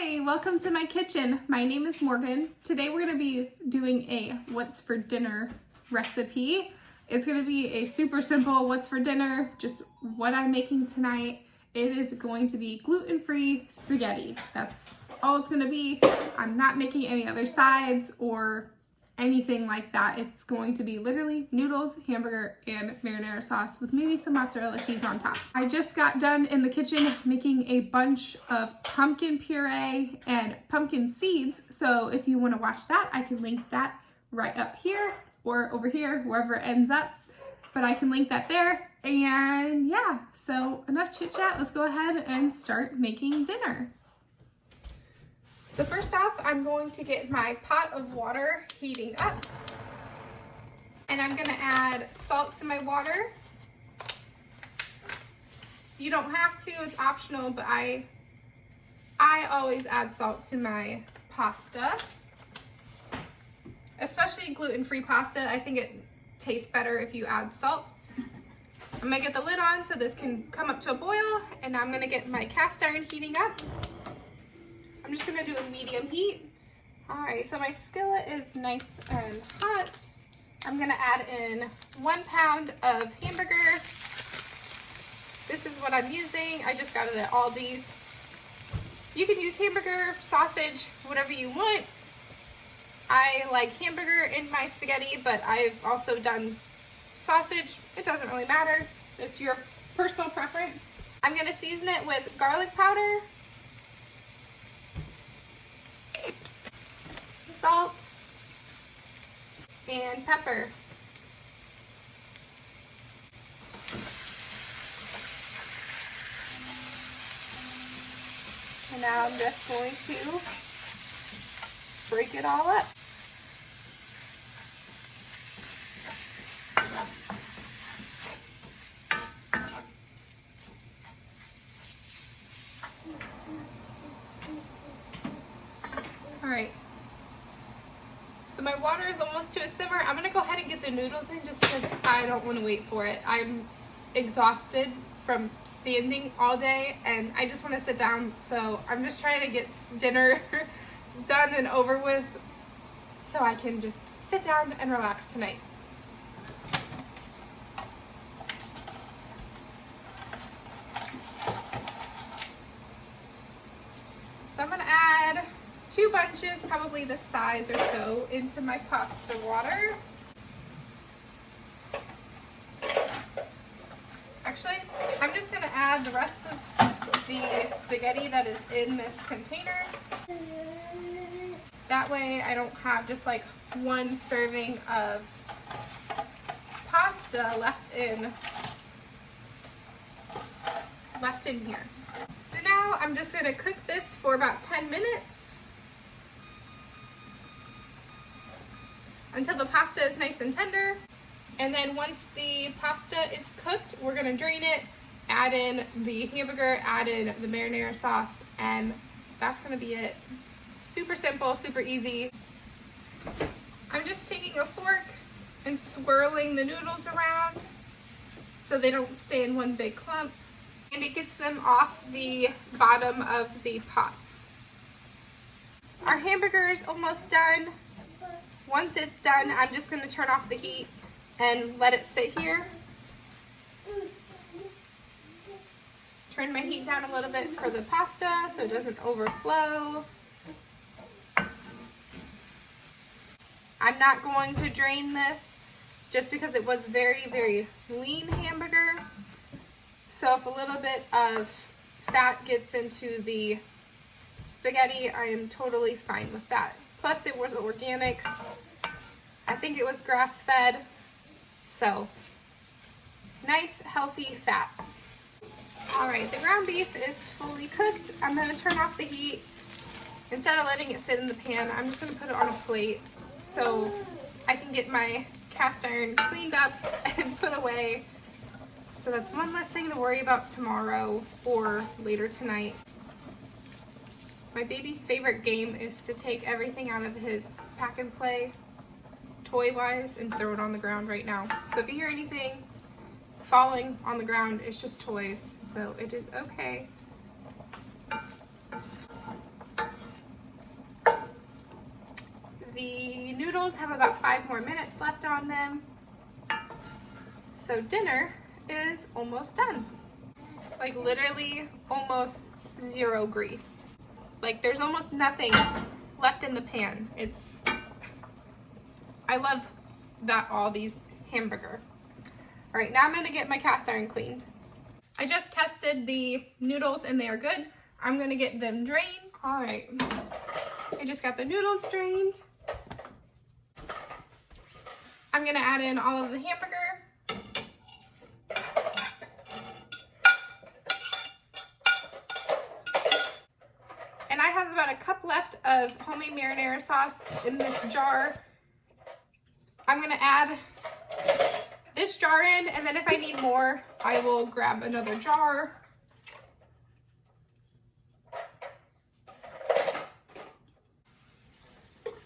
Hi, welcome to my kitchen. My name is Morgan. Today we're going to be doing a what's for dinner recipe. It's going to be a super simple what's for dinner, just what I'm making tonight. It is going to be gluten-free spaghetti. That's all it's going to be. I'm not making any other sides or anything like that. It's going to be literally noodles, hamburger, and marinara sauce with maybe some mozzarella cheese on top. I just got done in the kitchen making a bunch of pumpkin puree and pumpkin seeds. So if you want to watch that, I can link that right up here or over here, wherever it ends up. But I can link that there. And yeah, so enough chit chat. Let's go ahead and start making dinner. So first off, I'm going to get my pot of water heating up. And I'm gonna add salt to my water. You don't have to, it's optional, but I always add salt to my pasta. Especially gluten-free pasta, I think it tastes better if you add salt. I'm gonna get the lid on so this can come up to a boil, and I'm gonna get my cast iron heating up. I'm just gonna do a medium heat. All right, so my skillet is nice and hot. I'm gonna add in 1 pound of hamburger. This is what I'm using. I just got it at Aldi's. You can use hamburger, sausage, whatever you want. I like hamburger in my spaghetti, but I've also done sausage. It doesn't really matter. It's your personal preference. I'm gonna season it with garlic powder, salt, and pepper. And now I'm just going to break it all up. All right. So my water is almost to a simmer. I'm gonna go ahead and get the noodles in just because I don't want to wait for it. I'm exhausted from standing all day and I just want to sit down. So I'm just trying to get dinner done and over with so I can just sit down and relax tonight. So I'm gonna add 2 bunches, probably this size or so, into my pasta water. Actually, I'm just gonna add the rest of the spaghetti that is in this container. That way I don't have just like 1 serving of pasta left in here. So now I'm just gonna cook this for about 10 minutes. Until the pasta is nice and tender. And then once the pasta is cooked, we're gonna drain it, add in the hamburger, add in the marinara sauce, and that's gonna be it. Super simple, super easy. I'm just taking a fork and swirling the noodles around so they don't stay in one big clump. And it gets them off the bottom of the pot. Our hamburger is almost done. Once it's done, I'm just going to turn off the heat and let it sit here. Turn my heat down a little bit for the pasta so it doesn't overflow. I'm not going to drain this just because it was very, very lean hamburger. So if a little bit of fat gets into the spaghetti, I am totally fine with that. Plus it was organic. I think it was grass-fed. So nice, healthy fat. All right, the ground beef is fully cooked. I'm gonna turn off the heat. Instead of letting it sit in the pan, I'm just gonna put it on a plate so I can get my cast iron cleaned up and put away. So that's one less thing to worry about tomorrow or later tonight. My baby's favorite game is to take everything out of his pack and play, toy-wise, and throw it on the ground right now. So if you hear anything falling on the ground, it's just toys, so it is okay. The noodles have about 5 more minutes left on them. So dinner is almost done. Like literally almost zero grease. Like there's almost nothing left in the pan. I love that Aldi's hamburger. All right, now I'm gonna get my cast iron cleaned. I just tested the noodles and they are good. I'm gonna get them drained. All right, I just got the noodles drained. I'm gonna add in all of the hamburger. And I have about a cup left of homemade marinara sauce in this jar. I'm gonna add this jar in, and then if I need more, I will grab another jar.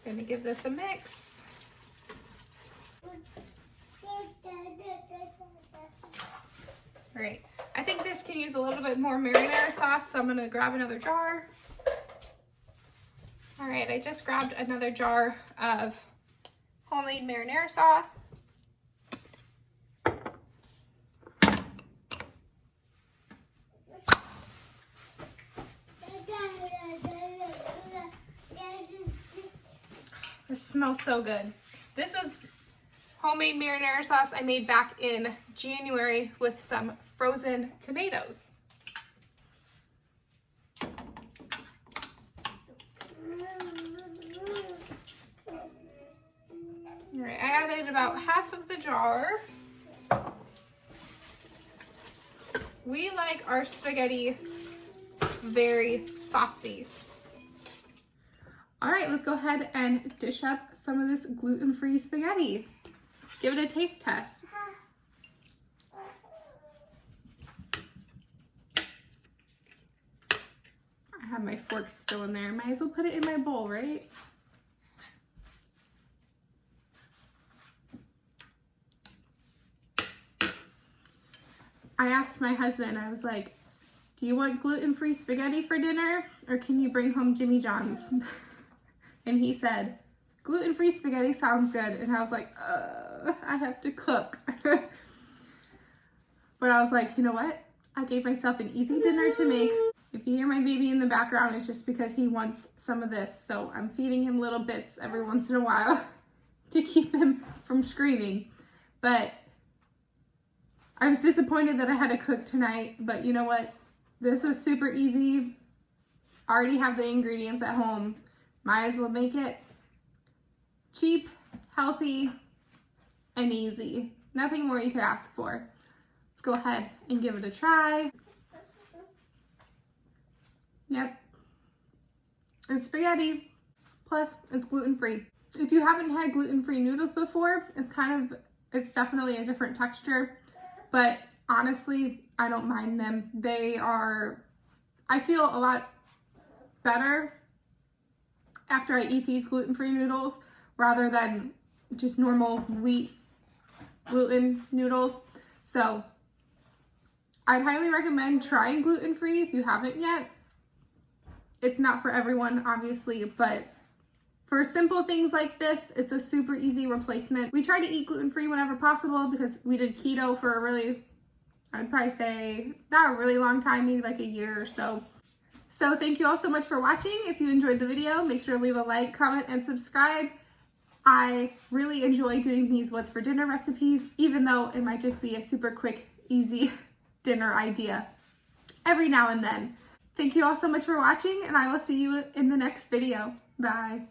Gonna give this a mix. All right, I think this can use a little bit more marinara sauce, so I'm gonna grab another jar. All right, I just grabbed another jar of homemade marinara sauce. This smells so good. This was homemade marinara sauce I made back in January with some frozen tomatoes. All right, I added about half of the jar. We like our spaghetti very saucy. All right, let's go ahead and dish up some of this gluten-free spaghetti. Give it a taste test. I have my fork still in there. Might as well put it in my bowl, right? I asked my husband, I was like, do you want gluten-free spaghetti for dinner, or can you bring home Jimmy John's? And he said, gluten-free spaghetti sounds good. And I was like, I have to cook. But I was like, you know what? I gave myself an easy dinner to make. If you hear my baby in the background, it's just because he wants some of this. So I'm feeding him little bits every once in a while to keep him from screaming. But I was disappointed that I had to cook tonight. But you know what? This was super easy. I already have the ingredients at home. Might as well make it cheap, healthy, and easy. Nothing more you could ask for. Let's go ahead and give it a try. Yep. It's spaghetti, plus it's gluten-free. If you haven't had gluten-free noodles before, it's definitely a different texture, but honestly, I don't mind them. I feel a lot better after I eat these gluten-free noodles rather than just normal wheat gluten noodles. So I'd highly recommend trying gluten-free if you haven't yet. It's not for everyone, obviously, but for simple things like this, it's a super easy replacement. We try to eat gluten-free whenever possible because we did keto for I'd probably say not a really long time, maybe like a year or so. So thank you all so much for watching. If you enjoyed the video, make sure to leave a like, comment, and subscribe. I really enjoy doing these what's for dinner recipes, even though it might just be a super quick, easy dinner idea every now and then. Thank you all so much for watching, and I will see you in the next video. Bye.